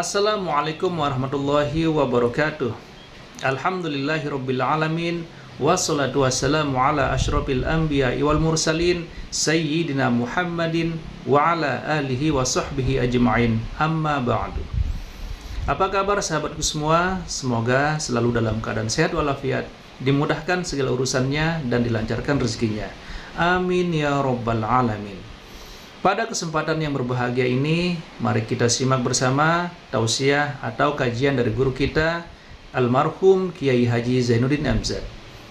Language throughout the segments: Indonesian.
Assalamualaikum warahmatullahi wabarakatuh. Alhamdulillahirabbil alamin wassalatu wassalamu ala asyrafil anbiya'i wal mursalin sayyidina Muhammadin wa ala alihi wa sahbihi ajma'in. Amma ba'du. Apa kabar sahabatku semua? Semoga selalu dalam keadaan sehat walafiat, dimudahkan segala urusannya dan dilancarkan rezekinya. Amin ya rabbal alamin. Pada kesempatan yang berbahagia ini, mari kita simak bersama tausiah atau kajian dari guru kita, almarhum Kiai Haji Zainuddin MZ.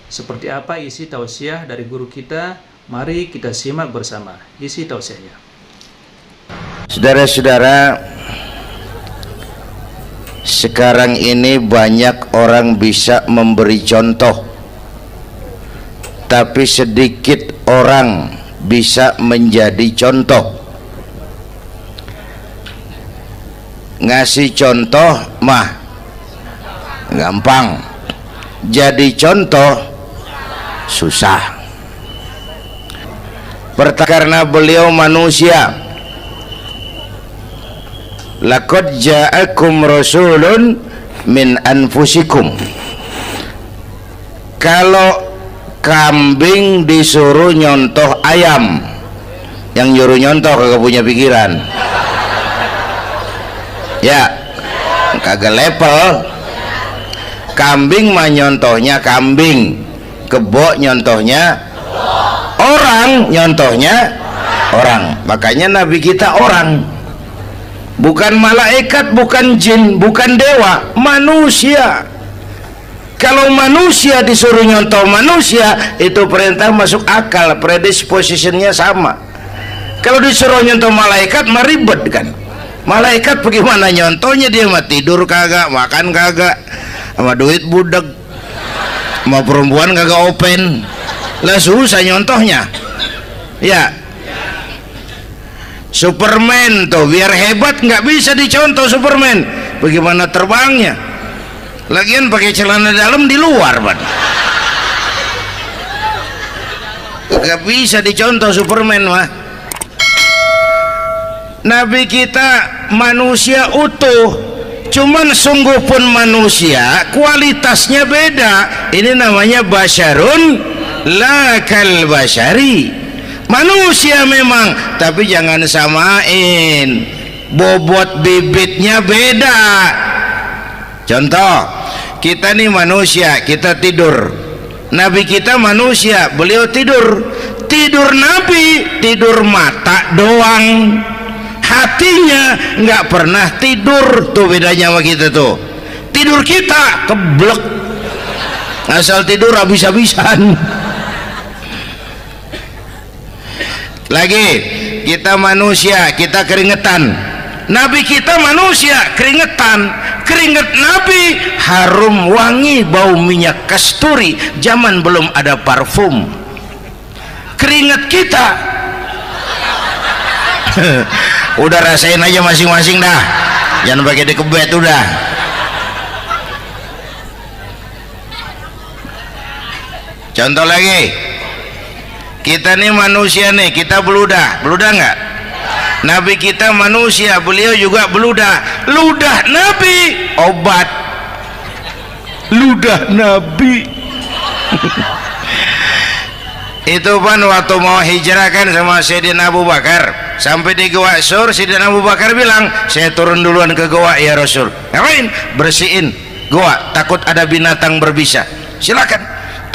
Seperti apa isi tausiah dari guru kita? Mari kita simak bersama isi tausiahnya. Saudara-saudara, sekarang ini banyak orang bisa memberi contoh, tapi sedikit orang bisa menjadi contoh. Ngasih contoh mah gampang, jadi contoh susah. Karena beliau manusia. Laqad ja'akum rasulun min anfusikum. Kalau kambing disuruh nyontoh ayam, yang nyuruh nyontoh kagak punya pikiran, ya kagak level. Kambing mah nyontohnya kambing, kebo nyontohnya orang, nyontohnya orang. Makanya Nabi kita orang, bukan malaikat, bukan jin, bukan dewa, manusia. Kalau manusia disuruh nyontoh manusia, itu perintah masuk akal, predispositionnya sama. Kalau disuruh nyontoh malaikat, mah ribet kan. Malaikat bagaimana nyontohnya? Dia mah tidur kagak, makan kagak, sama duit budak, sama perempuan kagak open, lah susah nyontohnya. Ya, Superman tuh biar hebat nggak bisa dicontoh Superman. Bagaimana terbangnya? Lagian pakai celana dalam di luar, Bang. Gak bisa dicontoh Superman mah. Nabi kita manusia utuh, cuman sungguh pun manusia, kualitasnya beda. Ini namanya basyarun la kal basyari. Manusia memang, tapi jangan samain, bobot bibitnya beda. Contoh, kita nih manusia, kita tidur. Nabi kita manusia, beliau tidur. Tidur Nabi, tidur mata doang, hatinya nggak pernah tidur. Tuh bedanya sama kita tuh. Tidur kita keblek, asal tidur habis-habisan. Lagi, kita manusia, kita keringetan. Nabi kita manusia, keringetan. Keringet Nabi harum wangi, bau minyak kasturi, zaman belum ada parfum. Keringet kita udah rasain aja masing-masing dah, jangan pakai dikebet udah. Contoh lagi, kita nih manusia nih, kita beludah nggak? Nabi kita manusia, beliau juga beludah. Ludah Nabi obat, ludah Nabi. Itu kan waktu mau hijrah kan sama Sayyidina Abu Bakar, sampai di Gua Sur, Sayyidina Abu Bakar bilang, saya turun duluan ke gua ya Rasul. Ngapain? Bersihin gua, takut ada binatang berbisa. Silakan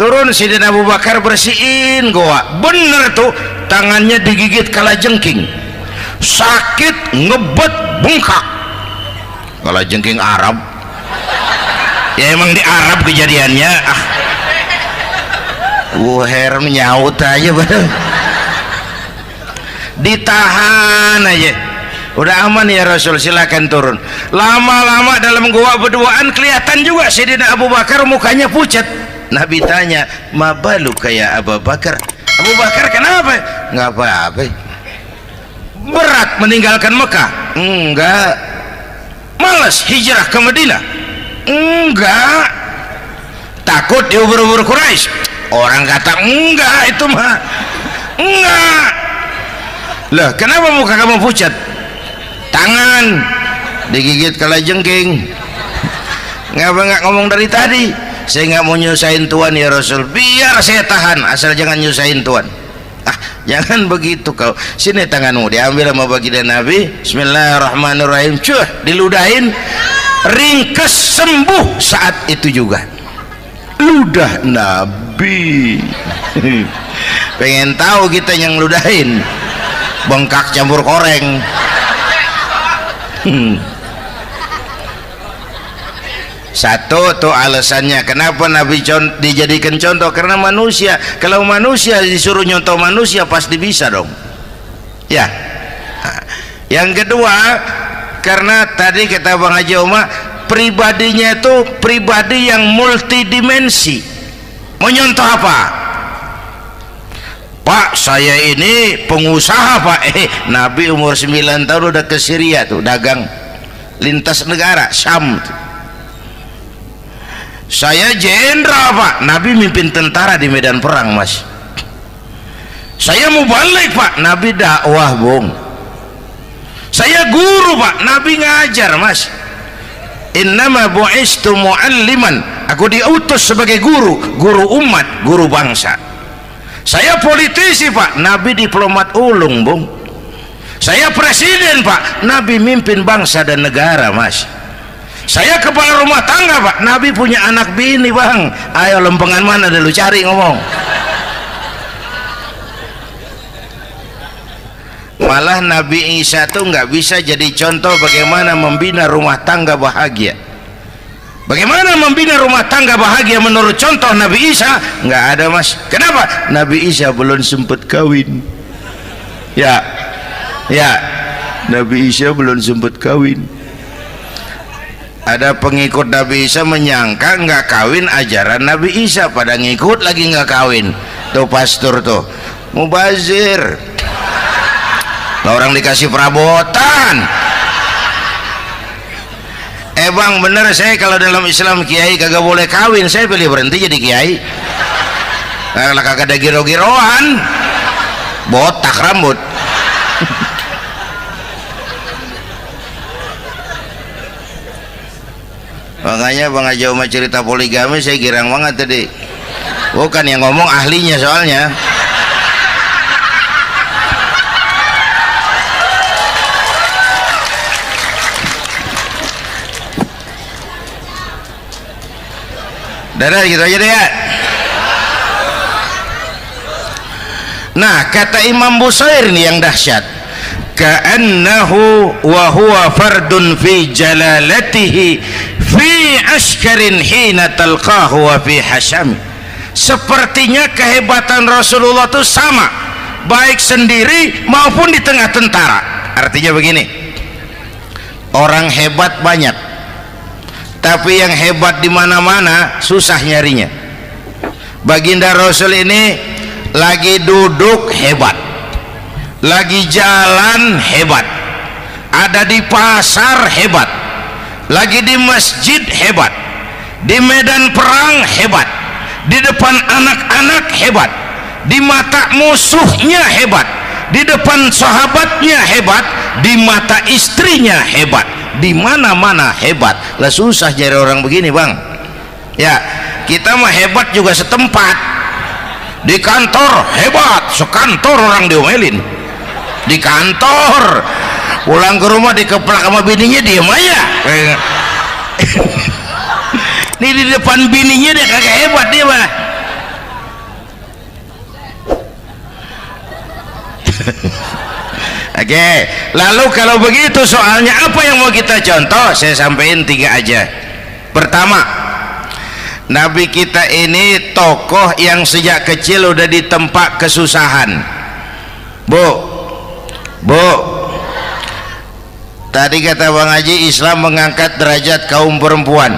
turun. Sayyidina Abu Bakar bersihin gua, bener tuh, tangannya digigit kalajengking, sakit, ngebet, bengkak. Kalajengking Arab, ya emang di Arab kejadiannya. Herem nyaut aja bener. Ditahan aja, udah aman ya Rasul, silakan turun. Lama-lama dalam gua berduaan kelihatan juga Sayyidina Abu Bakar mukanya pucat. Nabi tanya, mabalu kayak Abu Bakar? Abu Bakar kenapa? Nggak apa-apa. Berat meninggalkan Mekah? Enggak. Malas hijrah ke Madinah? Enggak. Takut diubur-ubur Quraisy? Orang kata enggak, itu mah enggak. Lah kenapa muka kamu pucat? Tangan digigit kalajengking. Ngapa nggak ngomong dari tadi? Saya nggak mau nyusahin Tuhan ya Rasul, biar saya tahan, asal jangan nyusahin Tuhan. Jangan begitu kau. Sini tanganmu, diambil sama baginda Nabi. Bismillahirrahmanirrahim. Cuh, diludahin, ringkes, sembuh saat itu juga. Ludah Nabi. Pengen tahu kita yang ludahin, bengkak campur koreng. Satu tuh alasannya kenapa Nabi dijadikan contoh, karena manusia, kalau manusia disuruh nyontoh manusia pasti bisa dong ya. Yang kedua, karena tadi kata Bang Haji Oma, pribadinya itu pribadi yang multidimensi. Mau nyontoh apa? Pak, saya ini pengusaha Pak. Nabi umur 9 tahun udah ke Syria tuh, dagang lintas negara Syam tuh. Saya jenderal Pak, Nabi mimpin tentara di medan perang Mas. Saya mau balik Pak, Nabi dakwah Bung. Saya guru Pak, Nabi ngajar Mas. Innama bu'istu mu'alliman, aku diutus sebagai guru, guru umat, guru bangsa. Saya politisi Pak, Nabi diplomat ulung Bung. Saya presiden Pak, Nabi mimpin bangsa dan negara Mas. Saya kepala rumah tangga Pak, Nabi punya anak bini Bang. Ayo lempengan mana dulu, cari ngomong. Malah Nabi Isa tuh nggak bisa jadi contoh bagaimana membina rumah tangga bahagia. Bagaimana membina rumah tangga bahagia menurut contoh Nabi Isa? Nggak ada Mas. Kenapa? Nabi Isa belum sempat kawin. Ya, Nabi Isa belum sempat kawin. Ada pengikut Nabi Isa menyangka nggak kawin ajaran Nabi Isa, pada ngikut lagi nggak kawin. Tuh pastor tuh mubazir, orang dikasih perabotan. Bang bener, saya kalau dalam Islam kiai kagak boleh kawin, saya pilih berhenti jadi kiai. Kalau kagak ada giro-giroan, botak rambut. Makanya Bang Haji Oma cerita poligami saya girang banget tadi. Bukan yang ngomong ahlinya soalnya. Dadah gitu aja deh ya. Nah, kata Imam Busair nih yang dahsyat. Ka'annahu wa huwa fardun fi jalalatihi fi askarin hina talqahu wa fi hasham. Sepertinya kehebatan Rasulullah itu sama, baik sendiri maupun di tengah tentara. Artinya begini, orang hebat banyak, tapi yang hebat di mana-mana susah nyarinya. Baginda Rasul ini lagi duduk hebat, lagi jalan hebat, ada di pasar hebat, lagi di masjid hebat, di medan perang hebat, di depan anak-anak hebat, di mata musuhnya hebat, di depan sahabatnya hebat, di mata istrinya hebat, di mana-mana hebat. Lah susah jadi orang begini Bang ya. Kita mah hebat juga setempat, di kantor hebat, sekantor orang diomelin di kantor, pulang ke rumah dikeplak sama bininya diem aja. Ini di depan bininya dia kagak hebat dia mah. Oke, lalu kalau begitu soalnya apa yang mau kita contoh? Saya sampaikan 3 aja. Pertama, Nabi kita ini tokoh yang sejak kecil udah ditempa kesusahan. Bu, tadi kata Bang Haji, Islam mengangkat derajat kaum perempuan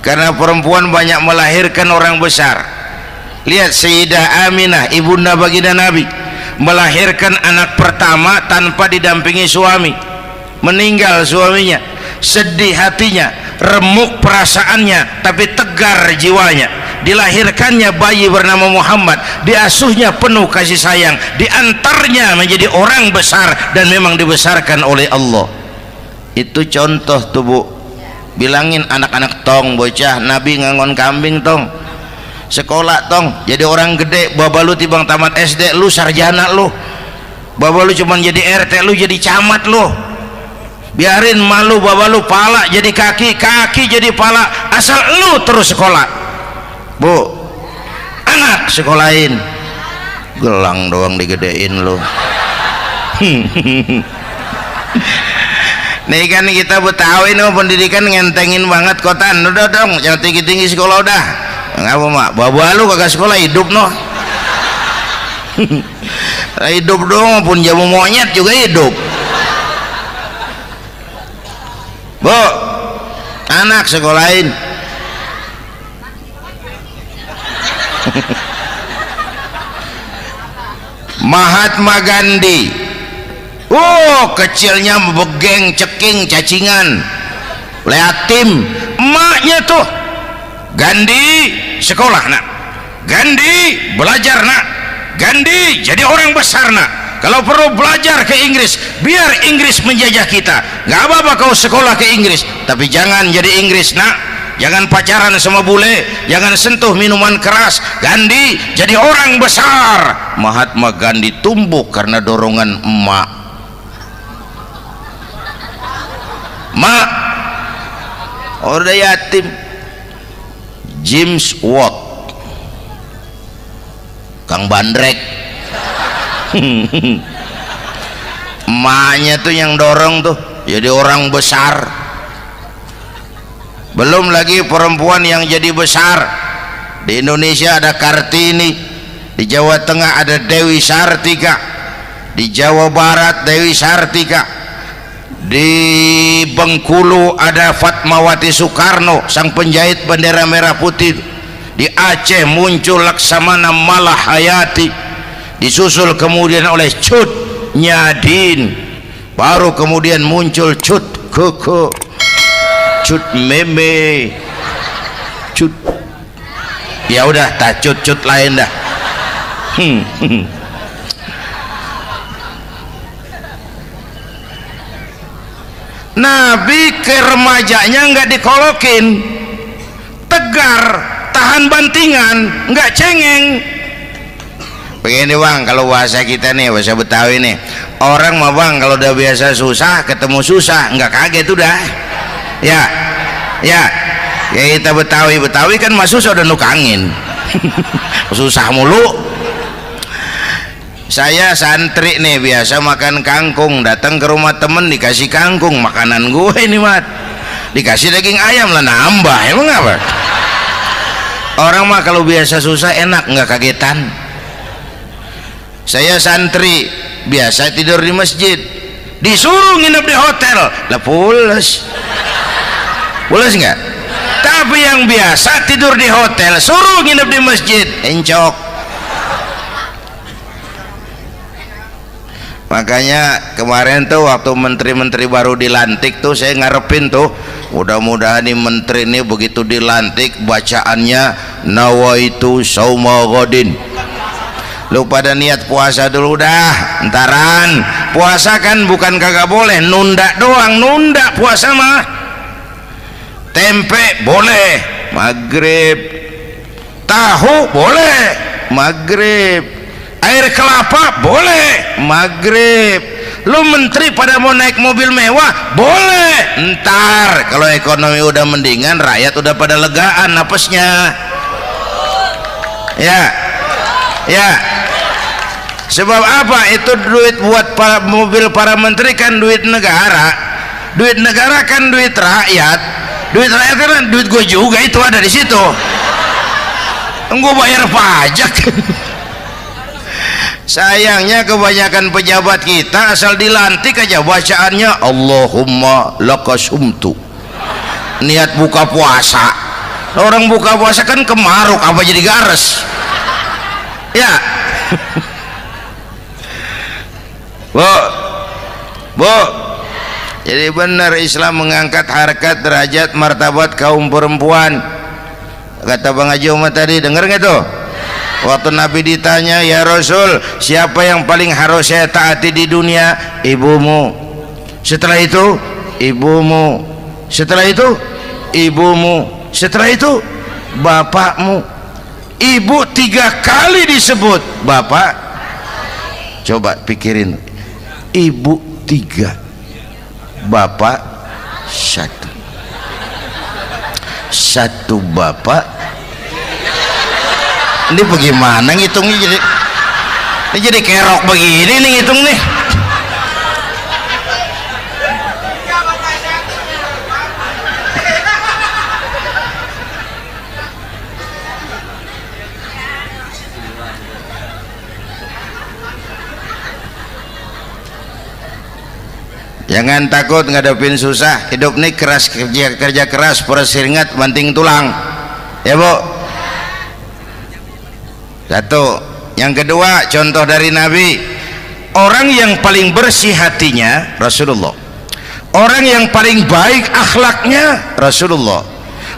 karena perempuan banyak melahirkan orang besar. Lihat Sayyidah Aminah, ibunda baginda Nabi, melahirkan anak pertama tanpa didampingi suami. Meninggal suaminya, sedih hatinya, remuk perasaannya, tapi tegar jiwanya. Dilahirkannya bayi bernama Muhammad, diasuhnya penuh kasih sayang, diantarnya menjadi orang besar dan memang dibesarkan oleh Allah. Itu contoh tuh Bu. Bilangin anak-anak tong bocah Nabi ngangon kambing tong, sekolah tong jadi orang gede. Baba lu tibang tamat SD lu sarjana lu, baba lu cuman jadi RT lu jadi camat lu. Biarin malu baba lu pala jadi kaki, kaki jadi pala, asal lu terus sekolah. Bu, anak sekolahin, gelang doang digedein lu. Nih kan kita Betawi nih pendidikan ngentengin banget kotan. Udah dong jangan tinggi-tinggi sekolah udah. Ngapa mak? Baba lu kagak sekolah hidup noh. Hidup dong pun jamu monyet juga hidup. Bu, anak sekolahin. Mahatma Gandhi, kecilnya begeng, ceking, cacingan, leatim. Emaknya tuh Gandhi sekolah nak, Gandhi belajar nak, Gandhi jadi orang besar nak. Kalau perlu belajar ke Inggris, biar Inggris menjajah kita. Gak apa-apa kau sekolah ke Inggris, tapi jangan jadi Inggris nak. Jangan pacaran sama bule, jangan sentuh minuman keras. Gandhi jadi orang besar. Mahatma Gandhi tumbuh karena dorongan emak. Mak, udah yatim. James Watt, Kang Bandrek. Emaknya tuh yang dorong tuh jadi orang besar. Belum lagi perempuan yang jadi besar. Di Indonesia ada Kartini, di Jawa Tengah ada Dewi Sartika, di Jawa Barat Dewi Sartika, di Bengkulu ada Fatmawati Soekarno sang penjahit bendera merah putih, di Aceh muncul Laksamana Malahayati, disusul kemudian oleh Cut Nyadin, baru kemudian muncul Cut Koko, Cut Meme, Cut, ya udah tak cut lain dah. Nabi ke remajanya nggak dikolokin, tegar, tahan bantingan, nggak cengeng. Begini bang, kalau bahasa kita nih, bahasa Betawi nih, orang mah bang kalau udah biasa susah ketemu susah nggak kaget udah. Ya kita Betawi kan mah susah udah nukangin. Susah mulu. Saya santri nih biasa makan kangkung, datang ke rumah temen dikasih kangkung, makanan gue ini mat, dikasih daging ayam lah nambah, emang apa? Orang mah kalau biasa susah enak nggak kagetan. Saya santri biasa tidur di masjid, disuruh nginep di hotel lah pules nggak? Tapi yang biasa tidur di hotel suruh nginep di masjid encok. Makanya kemarin tuh waktu menteri-menteri baru dilantik tuh saya ngarepin tuh mudah-mudahan nih menteri ini begitu dilantik bacaannya nawaitu sauma ghadin. Lu pada niat puasa dulu dah, entaran. Puasa kan bukan kagak boleh, nunda doang, nunda puasa mah. Tempe boleh maghrib, tahu boleh maghrib, air kelapa boleh maghrib. Lu menteri pada mau naik mobil mewah boleh, ntar kalau ekonomi udah mendingan, rakyat udah pada legaan napasnya. Ya sebab apa? Itu duit buat mobil para menteri kan duit negara kan duit rakyat kan duit gue juga, itu ada di situ, gue bayar pajak. Sayangnya kebanyakan pejabat kita asal dilantik aja bacaannya Allahumma lakasumtu, niat buka puasa. Orang buka puasa kan kemaruk apa jadi gares ya. Bu, jadi benar Islam mengangkat harkat, derajat, martabat kaum perempuan. Kata Bang Haji Umar tadi, dengar nggak tuh? Waktu Nabi ditanya, ya Rasul, siapa yang paling harus saya taati di dunia? Ibumu. Setelah itu ibumu, setelah itu ibumu, setelah itu bapakmu. Ibu 3 kali disebut, bapak coba pikirin, ibu 3, bapak 1 bapak. Ini bagaimana ngitungnya, jadi kerok begini nih ngitung nih. Jangan takut ngadepin susah, hidup nih keras, kerja keras, perseringat banting tulang, ya Bu. Satu. Yang kedua, contoh dari Nabi, orang yang paling bersih hatinya Rasulullah, orang yang paling baik akhlaknya Rasulullah,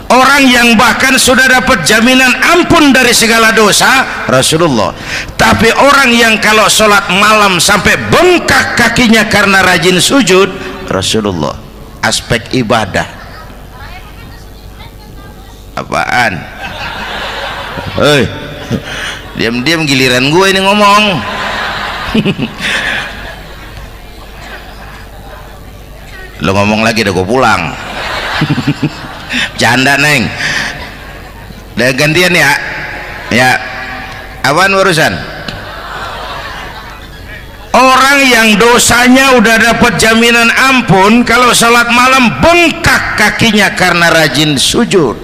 orang yang bahkan sudah dapat jaminan ampun dari segala dosa Rasulullah. Tapi orang yang kalau sholat malam sampai bengkak kakinya karena rajin sujud Rasulullah. Aspek ibadah apaan? Hei, diam-diam giliran gue ini ngomong. Lo ngomong lagi udah gue pulang. Canda neng, udah gantian ya. Ya, apaan urusan? Orang yang dosanya udah dapat jaminan ampun, kalau salat malam bengkak kakinya karena rajin sujud.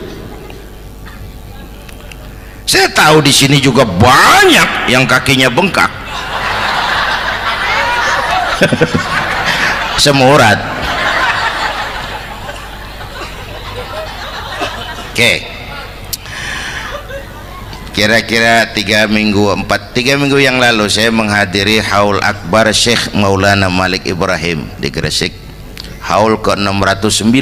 Saya tahu di sini juga banyak yang kakinya bengkak. Semurat. Oke. Kira-kira 3 minggu yang lalu saya menghadiri haul akbar Syekh Maulana Malik Ibrahim di Gresik, haul ke-609.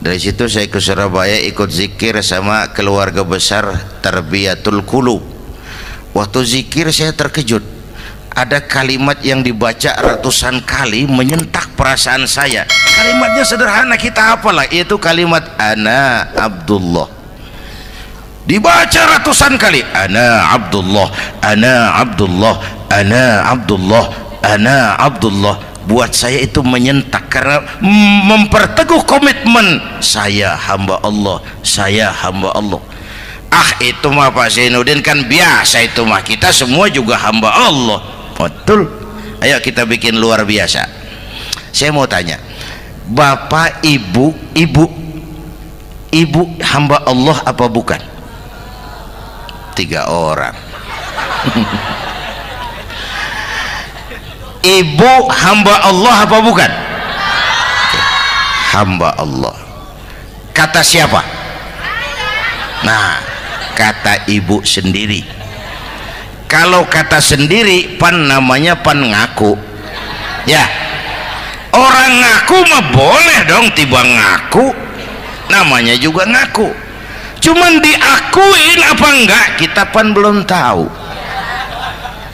Dari situ saya ke Surabaya ikut zikir sama keluarga besar Tarbiyatul Qulub. Waktu zikir saya terkejut, ada kalimat yang dibaca ratusan kali menyentak perasaan saya. Kalimatnya sederhana, kita hafalah, yaitu kalimat ana Abdullah. Dibaca ratusan kali, ana Abdullah, ana Abdullah, ana Abdullah, ana Abdullah. Buat saya itu menyentak karena memperteguh komitmen, saya hamba Allah, saya hamba Allah. Ah, itu mah Pak Zainuddin kan biasa, itu mah kita semua juga hamba Allah. Betul. Ayo kita bikin luar biasa. Saya mau tanya, bapak, ibu hamba Allah apa bukan? 3 orang. Ibu hamba Allah apa bukan? Hamba Allah. Kata siapa? Nah, kata ibu sendiri. Kalau kata sendiri pan namanya pan ngaku. Ya, orang ngaku mah boleh dong, tiba ngaku namanya juga ngaku. Cuman diakuin apa enggak kita pan belum tahu.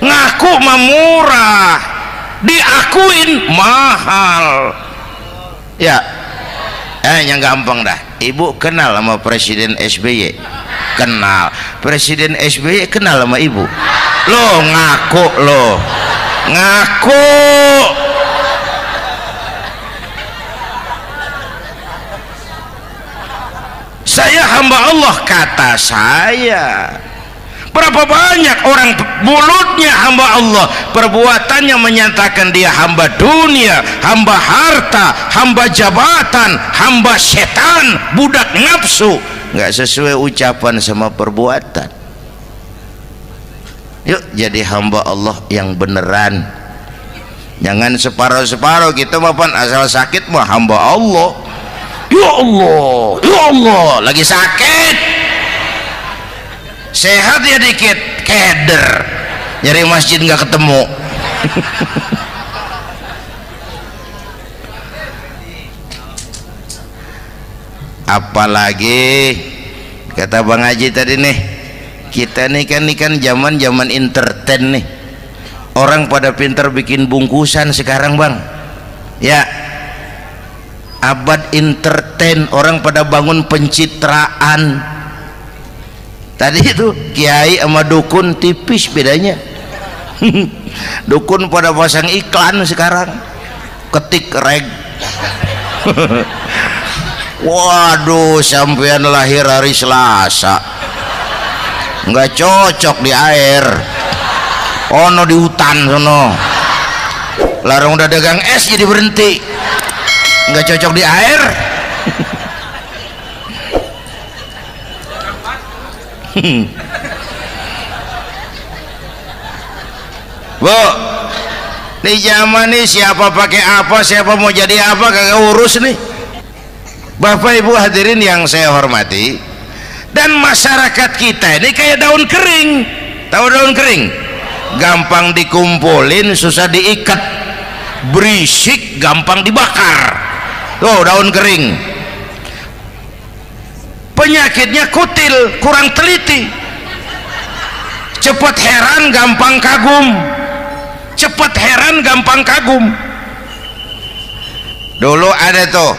Ngaku mah murah, diakuin mahal. Ya, yang gampang dah. Ibu kenal sama Presiden SBY? Kenal. Presiden SBY kenal sama ibu? Lo ngaku, lo ngaku. Saya hamba Allah, kata saya. Berapa banyak orang mulutnya hamba Allah, perbuatannya menyatakan dia hamba dunia, hamba harta, hamba jabatan, hamba setan, budak nafsu. Nggak sesuai ucapan sama perbuatan. Yuk jadi hamba Allah yang beneran. Jangan separuh-separuh gitu mapan, asal sakit mah hamba Allah. Ya Allah, ya Allah, lagi sakit, sehat ya dikit, keder, nyari masjid nggak ketemu. Apalagi kata Bang Haji tadi nih, kita nih kan zaman entertain nih, orang pada pinter bikin bungkusan sekarang Bang. Ya, abad entertain, orang pada bangun pencitraan. Tadi itu kiai sama dukun tipis bedanya. Dukun pada pasang iklan sekarang, ketik reg. Waduh, sampean lahir hari Selasa, nggak cocok di air, ono di hutan sono. Larang udah dagang es jadi berhenti, nggak cocok di air. Bu, di zaman ini siapa pakai apa, siapa mau jadi apa kagak urus nih. Bapak Ibu hadirin yang saya hormati, dan masyarakat kita ini kayak daun kering. Tahu daun kering? Gampang dikumpulin, susah diikat, berisik, gampang dibakar. Tuh daun kering. Penyakitnya kutil, kurang teliti, cepat heran, gampang kagum. Cepat heran, gampang kagum. Dulu ada tuh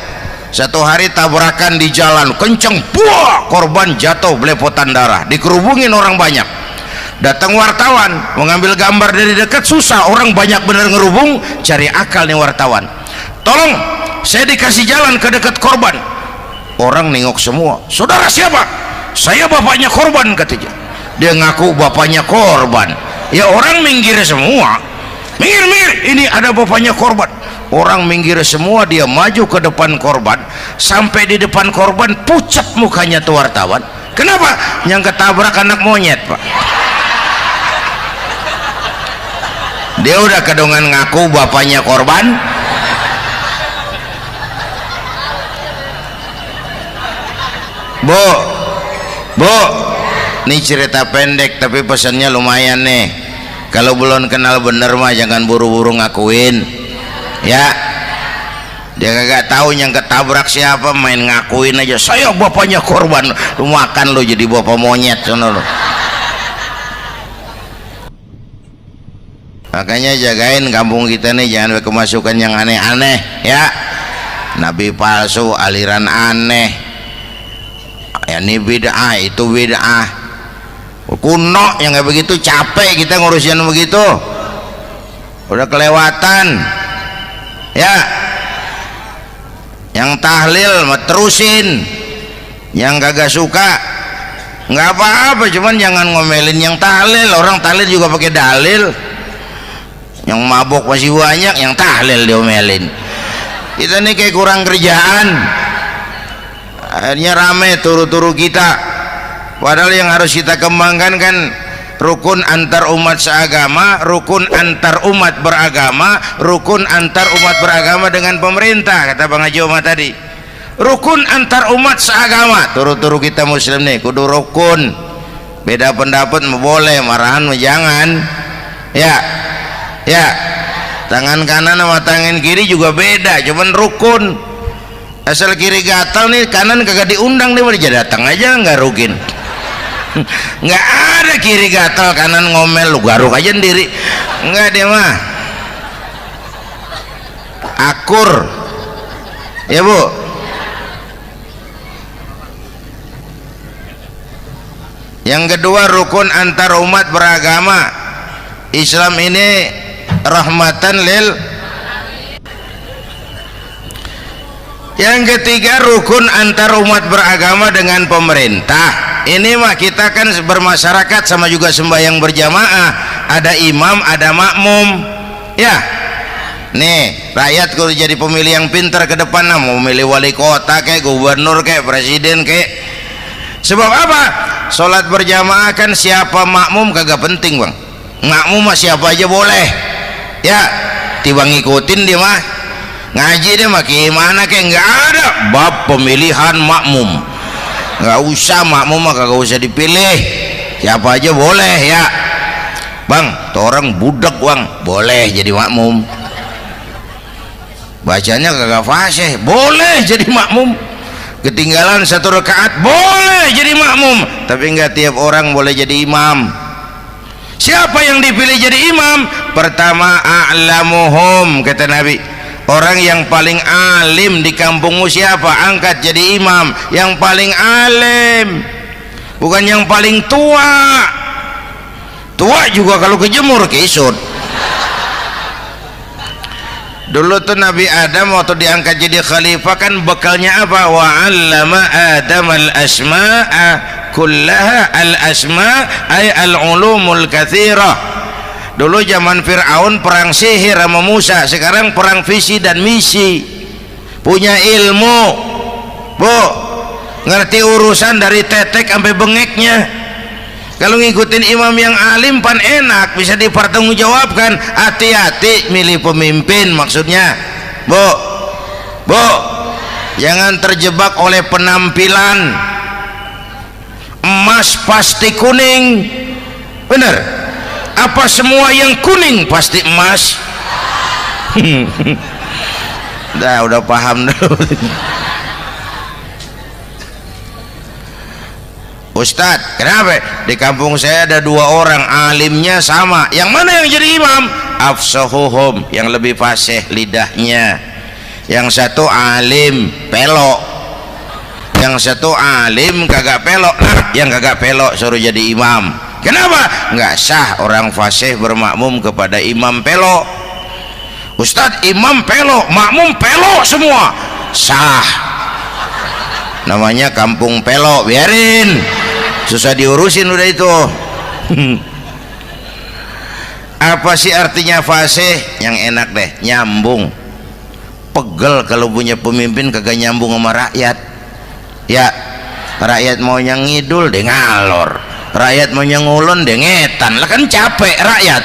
satu hari tabrakan di jalan kenceng, buah, korban jatuh belepotan darah, dikerubungin orang banyak. Datang wartawan mengambil gambar dari dekat, susah, orang banyak bener ngerubung. Cari akal nih wartawan, tolong saya dikasih jalan ke dekat korban. Orang nengok semua, saudara siapa? Saya bapaknya korban, katanya. Dia ngaku bapaknya korban. Ya orang minggir semua, minggir, ini ada bapaknya korban. Orang minggir semua, dia maju ke depan korban. Sampai di depan korban pucat mukanya tuh wartawan. Kenapa? Yang ketabrak anak monyet, Pak. Dia udah kedongan ngaku bapaknya korban. Bu, ini cerita pendek tapi pesannya lumayan nih. Kalau belum kenal bener mah jangan buru-buru ngakuin, ya. Dia kagak tahu yang ketabrak siapa, main ngakuin aja, saya bapaknya korban. Lu makan lu jadi bapak monyet sono lu. Makanya jagain kampung kita nih, jangan kemasukan yang aneh-aneh, ya. Nabi palsu, aliran aneh, ya ini bid'ah, itu bid'ah kuno yang kayak begitu. Capek kita ngurusin begitu, udah kelewatan, ya. Yang tahlil terusin, yang kagak suka nggak apa-apa, cuman jangan ngomelin yang tahlil. Orang tahlil juga pakai dalil. Yang mabok masih banyak, yang tahlil diomelin. Kita nih kayak kurang kerjaan, akhirnya rame turu-turu kita. Padahal yang harus kita kembangkan kan rukun antar umat seagama, rukun antar umat beragama, rukun antar umat beragama dengan pemerintah, kata Bang Haji Omar tadi. Rukun antar umat seagama, turu-turu kita muslim nih kudu rukun. Beda pendapat boleh, marahan jangan, ya. Ya, tangan kanan sama tangan kiri juga beda, cuman rukun. Asal kiri gatal nih, kanan kagak diundang, dia aja datang aja nggak rukin. Nggak ada kiri gatal kanan ngomel, lu garuk aja sendiri. Nggak, dia mah akur, ya Bu. Yang kedua rukun antar umat beragama. Islam ini rahmatan lil. Yang ketiga rukun antar umat beragama dengan pemerintah. Ini mah kita kan bermasyarakat sama juga sembahyang berjamaah, ada imam ada makmum, ya. Nih rakyat kalau jadi pemilih yang pintar ke depan, mau memilih wali kota kayak gubernur kayak presiden kayak. Sebab apa? Sholat berjamaah kan siapa makmum kagak penting, Bang. Makmum mah siapa aja boleh, ya. Tiba ngikutin dia mah, ngaji dia mah gimana kayak nggak ada bab pemilihan makmum, nggak usah. Makmum mah kagak usah dipilih, siapa aja boleh, ya. Bang, tuh orang budak, Bang, boleh jadi makmum. Bacanya kagak fasih, boleh jadi makmum. Ketinggalan satu rakaat, boleh jadi makmum. Tapi nggak tiap orang boleh jadi imam. Siapa yang dipilih jadi imam? Pertama a'lamuhum, kata Nabi, Orang yang paling alim di kampungmu siapa? Angkat jadi imam. Yang paling alim, bukan yang paling tua. Tua juga kalau kejemur kisut. Dulu tuh Nabi Adam waktu diangkat jadi khalifah kan bekalnya apa? Wa 'allama Adam al-asma'a kullaha. Al-asma' ay al-ulumul katsirah. Dulu zaman Fir'aun perang sihir sama Musa, sekarang perang visi dan misi. Punya ilmu, Bu, ngerti urusan dari tetek sampai bengeknya. Kalau ngikutin imam yang alim pan enak, bisa dipertanggungjawabkan. Hati-hati milih pemimpin, maksudnya, Bu, jangan terjebak oleh penampilan. Emas pasti kuning, bener? Apa semua yang kuning pasti emas? Udah paham dulu. Ustadz, kenapa? Di kampung saya ada 2 orang alimnya sama. Yang mana yang jadi imam? Afsahuhum, yang lebih fasih lidahnya. Yang satu alim pelok, yang satu alim kagak pelok. Nah, yang kagak pelok suruh jadi imam. Kenapa? Nggak sah orang fasih bermakmum kepada imam pelok. Ustadz, imam pelok, makmum pelok semua. Sah. Namanya kampung pelok, biarin. Susah diurusin udah itu. Apa sih artinya fasih? Yang enak deh, nyambung. Pegel kalau punya pemimpin kagak nyambung sama rakyat. Ya, rakyat mau yang ngidul deh ngalor, rakyat mau nyengulun deh ngetan. Lah kan capek rakyat,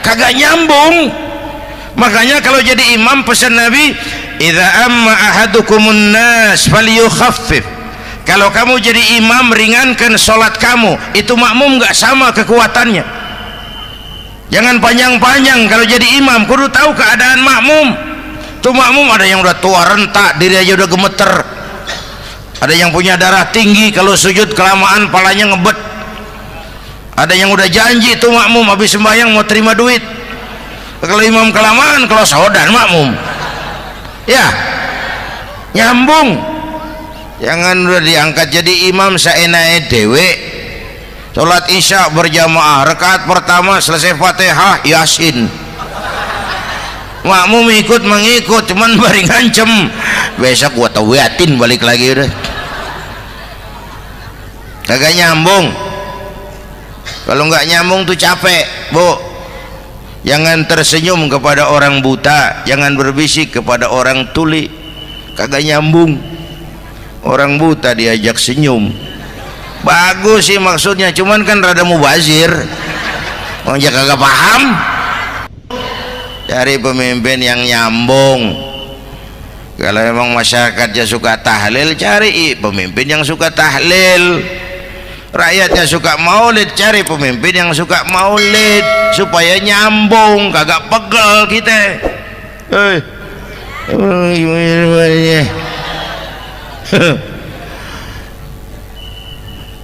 kagak nyambung. Makanya kalau jadi imam pesan Nabi, idza amma ahadukumun nas falyukhaffif. Kalau kamu jadi imam, ringankan sholat kamu. Itu makmum nggak sama kekuatannya. Jangan panjang-panjang kalau jadi imam, kudu tahu keadaan makmum. Tuh makmum ada yang udah tua rentak, diri aja udah gemeter. Ada yang punya darah tinggi, kalau sujud kelamaan palanya ngebet. Ada yang udah janji tuh makmum habis sembahyang mau terima duit. Kalau imam kelamaan, kalau saudan makmum. Ya, nyambung. Jangan udah diangkat jadi imam saenake dhewe. Salat Isya berjamaah, rakaat pertama selesai Fatihah Yasin. Makmum ikut mengikut, cuman bari ngancem. Besok gua tawiatin balik lagi udah. Kagak nyambung. Kalau nggak nyambung tuh capek, Bu. Jangan tersenyum kepada orang buta, jangan berbisik kepada orang tuli. Kagak nyambung. Orang buta diajak senyum, bagus sih maksudnya, cuman kan rada mubazir. Orang kagak paham. Cari pemimpin yang nyambung. Kalau memang masyarakatnya suka tahlil, cari pemimpin yang suka tahlil. Rakyatnya suka maulid, cari pemimpin yang suka maulid supaya nyambung, kagak pegel kita.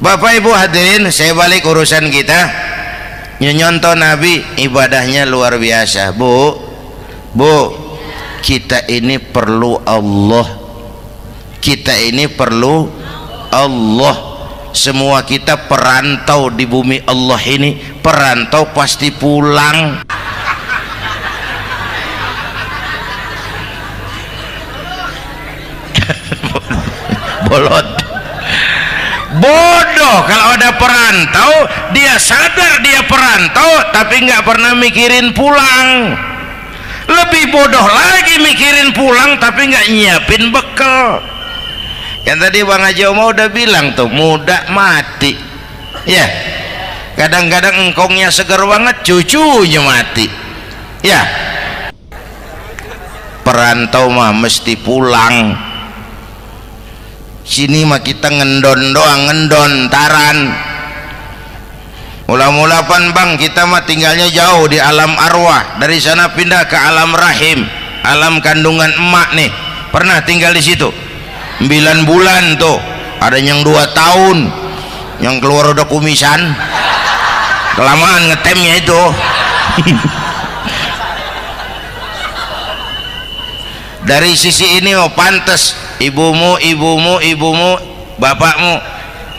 Bapak Ibu hadirin, saya balik urusan kita. Nyontoh Nabi ibadahnya luar biasa. Bu, kita ini perlu Allah. Kita ini perlu Allah. Semua kita perantau di bumi Allah ini. Perantau pasti pulang. Bolot, bodoh kalau ada perantau. Dia sadar dia perantau tapi nggak pernah mikirin pulang. Lebih bodoh lagi mikirin pulang tapi nggak nyiapin bekal. Yang tadi Bang Haji Omar udah bilang tuh, muda mati ya. Kadang-kadang engkongnya seger banget, cucunya mati ya. Perantau mah mesti pulang. Sini mah kita ngendon doang, ngendon taran. Mula-mula pan Bang, kita mah tinggalnya jauh di alam arwah. Dari sana pindah ke alam rahim, alam kandungan emak nih. Pernah tinggal di situ 9 bulan tuh. Ada yang 2 tahun, yang keluar udah kumisan, kelamaan ngetemnya itu. dari sisi ini oh pantas ibumu bapakmu,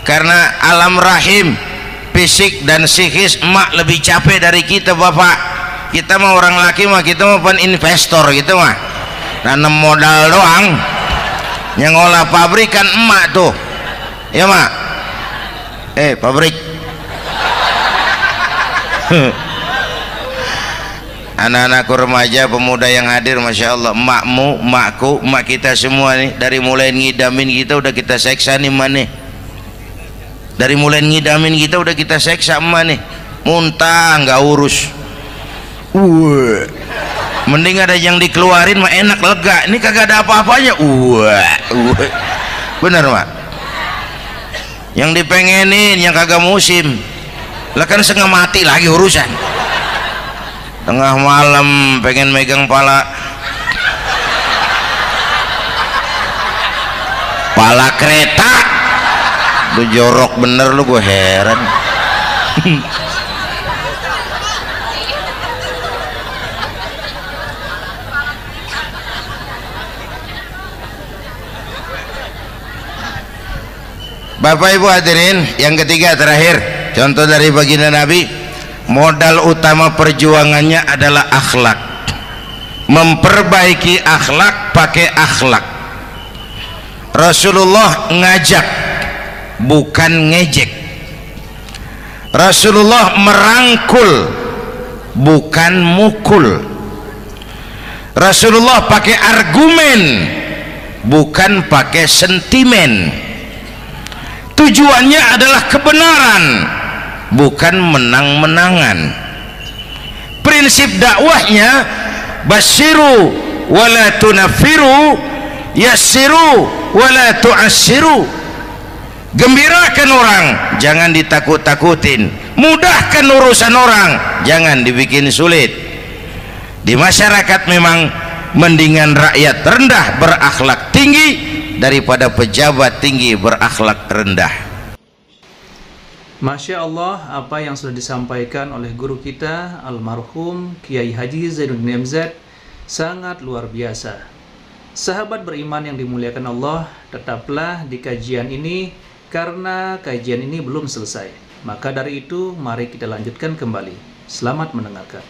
karena alam rahim fisik dan psikis emak lebih capek dari kita bapak. Kita mah orang laki mah kita mah pen investor gitu mah, nanam modal doang. Yang ngolah pabrik kan emak tuh ya mak, pabrik. Anak-anakku remaja pemuda yang hadir, masya Allah, emakmu, emakku, emak kita semua nih, dari mulai ngidamin kita udah kita seksa nih mana, dari mulai ngidamin kita udah kita seksa emak nih, muntah nggak urus. Mending ada yang dikeluarin mah enak, lega. Ini kagak ada apa-apanya. Bener mak, yang dipengenin yang kagak musim lah kan setengah mati lagi urusan. Tengah malam pengen megang pala kereta, lu jorok bener lu, gue heran. Bapak Ibu hadirin, yang ketiga terakhir, contoh dari baginda Nabi. Modal utama perjuangannya adalah akhlak, memperbaiki akhlak, pakai akhlak. Rasulullah ngajak bukan ngejek, Rasulullah merangkul bukan mukul, Rasulullah pakai argumen bukan pakai sentimen. Tujuannya adalah kebenaran, bukan menang-menangan. Prinsip dakwahnya basyiru wala tunafiru, yassiru wala tu'assiru. Gembirakan orang, jangan ditakut-takutin. Mudahkan urusan orang, jangan dibikin sulit. Di masyarakat memang mendingan rakyat rendah berakhlak tinggi daripada pejabat tinggi berakhlak rendah. Masya Allah, apa yang sudah disampaikan oleh guru kita almarhum Kiai Haji Zainuddin MZ sangat luar biasa. Sahabat beriman yang dimuliakan Allah, tetaplah di kajian ini karena kajian ini belum selesai. Maka dari itu mari kita lanjutkan kembali. Selamat mendengarkan.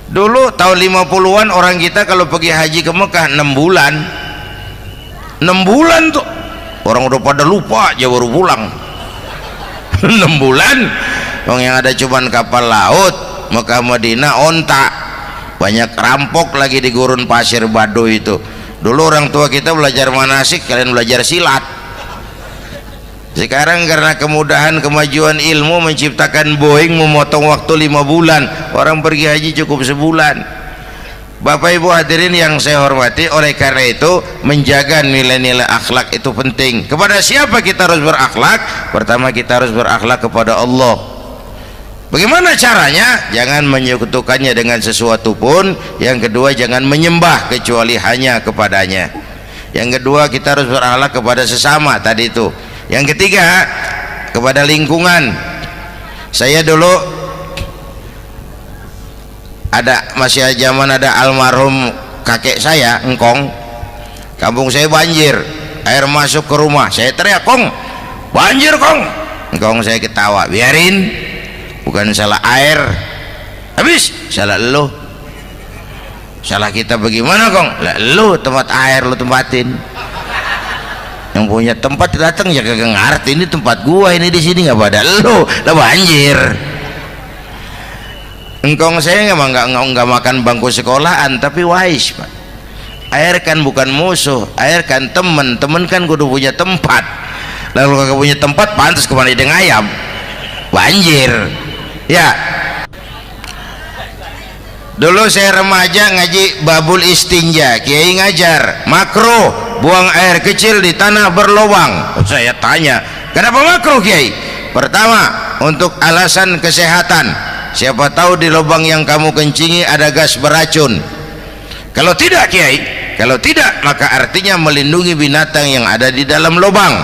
Dulu tahun 50-an orang kita kalau pergi haji ke Mekah 6 bulan. 6 bulan tuh orang udah pada lupa aja baru pulang. 6 bulan yang ada cuman kapal laut Mekah Madinah onta, banyak rampok lagi di gurun pasir Baduy itu. Dulu orang tua kita belajar manasik, kalian belajar silat. Sekarang karena kemudahan kemajuan ilmu menciptakan Boeing memotong waktu 5 bulan, orang pergi haji cukup sebulan. Bapak Ibu hadirin yang saya hormati, oleh karena itu menjaga nilai-nilai akhlak itu penting. Kepada siapa kita harus berakhlak? Pertama kita harus berakhlak kepada Allah. Bagaimana caranya? Jangan menyekutukannya dengan sesuatu pun. Yang kedua, jangan menyembah kecuali hanya kepadanya. Yang kedua, kita harus berakhlak kepada sesama tadi itu. Yang ketiga, kepada lingkungan. Saya dulu masih zaman ada almarhum kakek saya, engkong, kampung saya banjir, air masuk ke rumah, saya teriak, "Kong, banjir Kong!" Engkong saya ketawa, "Biarin, bukan salah air, habis salah lo." "Salah kita bagaimana Kong?" "Lah lo tempat air lo tempatin, yang punya tempat datang ya kagak ngerti, ini tempat gua, ini di sini nggak pada lo, lah banjir." Engkong saya nggak makan bangku sekolahan, tapi wise Pak. Air kan bukan musuh, air kan temen kan kudu punya tempat. Lalu kagak punya tempat, pantas kemana dengan ayam, banjir ya. Dulu saya remaja ngaji babul istinja, kiai ngajar makruh buang air kecil di tanah berlubang. Saya tanya, kenapa makruh kiai? Pertama, untuk alasan kesehatan. Siapa tahu di lubang yang kamu kencingi ada gas beracun. Kalau tidak kiai, kalau tidak maka artinya melindungi binatang yang ada di dalam lubang.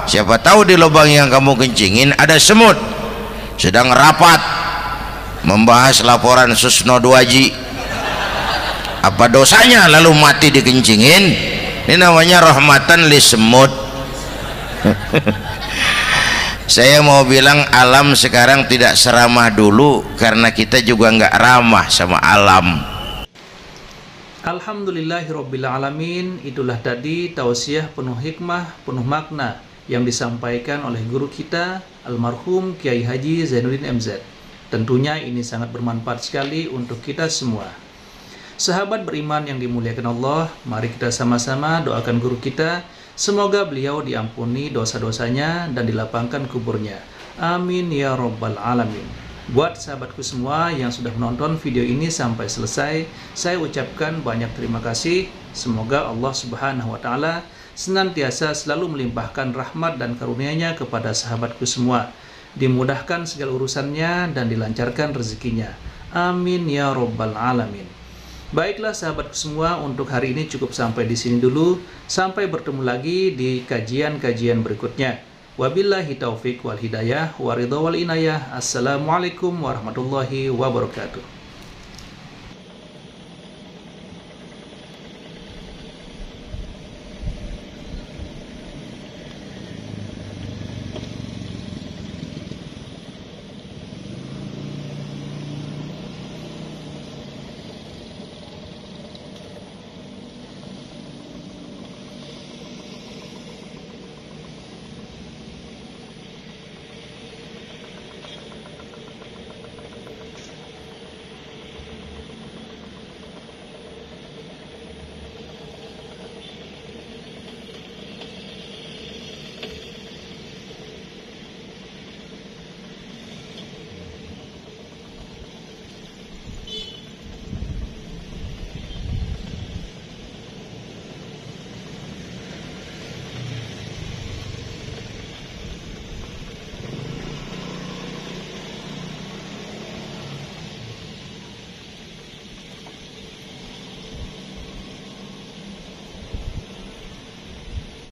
Siapa tahu di lubang yang kamu kencingin ada semut. Sedang rapat membahas laporan Susno 2Ji. Apa dosanya lalu mati dikencingin? Ini namanya rahmatan li semut. Saya mau bilang alam sekarang tidak seramah dulu karena kita juga nggak ramah sama alam. Alhamdulillahirrabbilalamin. Itulah tadi tausiah penuh hikmah, penuh makna yang disampaikan oleh guru kita almarhum Kiai Haji Zainuddin MZ. Tentunya ini sangat bermanfaat sekali untuk kita semua. Sahabat beriman yang dimuliakan Allah, mari kita sama-sama doakan guru kita, semoga beliau diampuni dosa-dosanya dan dilapangkan kuburnya. Amin ya rabbal alamin. Buat sahabatku semua yang sudah menonton video ini sampai selesai, saya ucapkan banyak terima kasih. Semoga Allah Subhanahu wa taala senantiasa selalu melimpahkan rahmat dan karunia-Nya kepada sahabatku semua. Dimudahkan segala urusannya dan dilancarkan rezekinya. Amin ya rabbal alamin. Baiklah sahabatku semua, untuk hari ini cukup sampai di sini dulu. Sampai bertemu lagi di kajian-kajian berikutnya. Wabillahi taufik wal hidayah wa ridha wal inayah. Assalamualaikum warahmatullahi wabarakatuh.